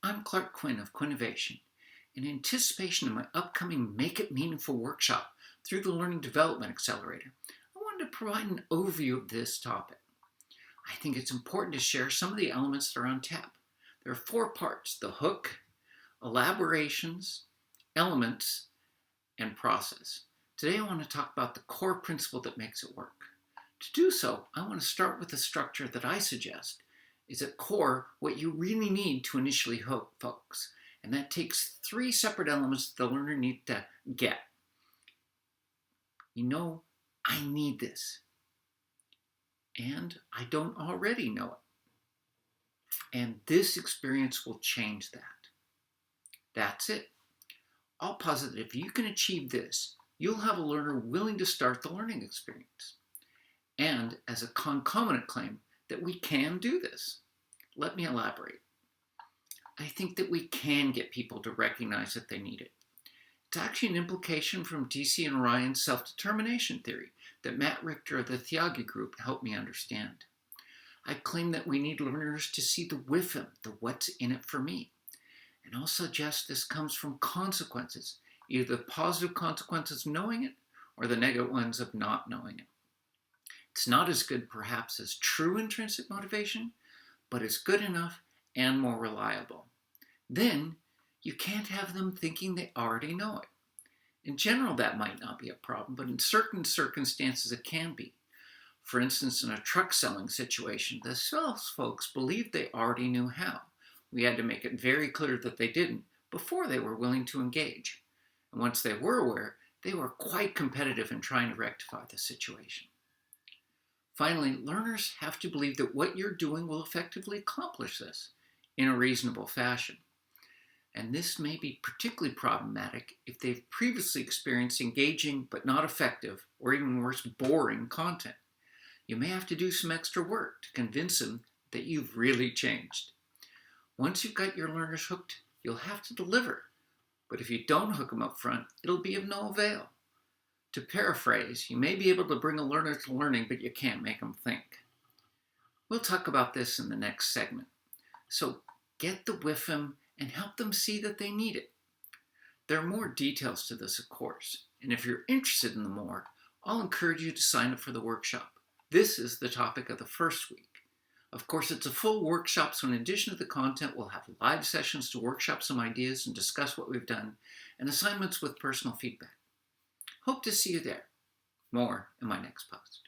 I'm Clark Quinn of Quinnovation. In anticipation of my upcoming Make It Meaningful workshop through the Learning Development Accelerator, I wanted to provide an overview of this topic. I think it's important to share some of the elements that are on tap. There are 4 parts: the hook, elaborations, elements, and process. Today I want to talk about the core principle that makes it work. To do so, I want to start with a structure that I suggest is at core what you really need to initially hook folks. And that takes 3 separate elements the learner needs to get. I need this. And I don't already know it. And this experience will change that. That's it. I'll posit that if you can achieve this, you'll have a learner willing to start the learning experience. And as a concomitant claim, that we can do this. Let me elaborate. I think that we can get people to recognize that they need it. It's actually an implication from DC and Ryan's self-determination theory that Matt Richter of the Thiagi Group helped me understand. I claim that we need learners to see the WIFM, the what's in it for me. And I'll suggest this comes from consequences, either the positive consequences of knowing it or the negative ones of not knowing it. It's not as good perhaps as true intrinsic motivation, but it's good enough and more reliable. Then you can't have them thinking they already know it. In general, that might not be a problem, but in certain circumstances it can be. For instance, in a truck selling situation, the sales folks believed they already knew how. We had to make it very clear that they didn't before they were willing to engage. And once they were aware, they were quite competitive in trying to rectify the situation. Finally, learners have to believe that what you're doing will effectively accomplish this in a reasonable fashion. And this may be particularly problematic if they've previously experienced engaging but not effective, or even worse, boring content. You may have to do some extra work to convince them that you've really changed. Once you've got your learners hooked, you'll have to deliver. But if you don't hook them up front, it'll be of no avail. To paraphrase, you may be able to bring a learner to learning, but you can't make them think. We'll talk about this in the next segment. So get the WIFM and help them see that they need it. There are more details to this, of course, and if you're interested in the more, I'll encourage you to sign up for the workshop. This is the topic of the first week. Of course, it's a full workshop, so in addition to the content, we'll have live sessions to workshop some ideas and discuss what we've done, and assignments with personal feedback. Hope to see you there. More in my next post.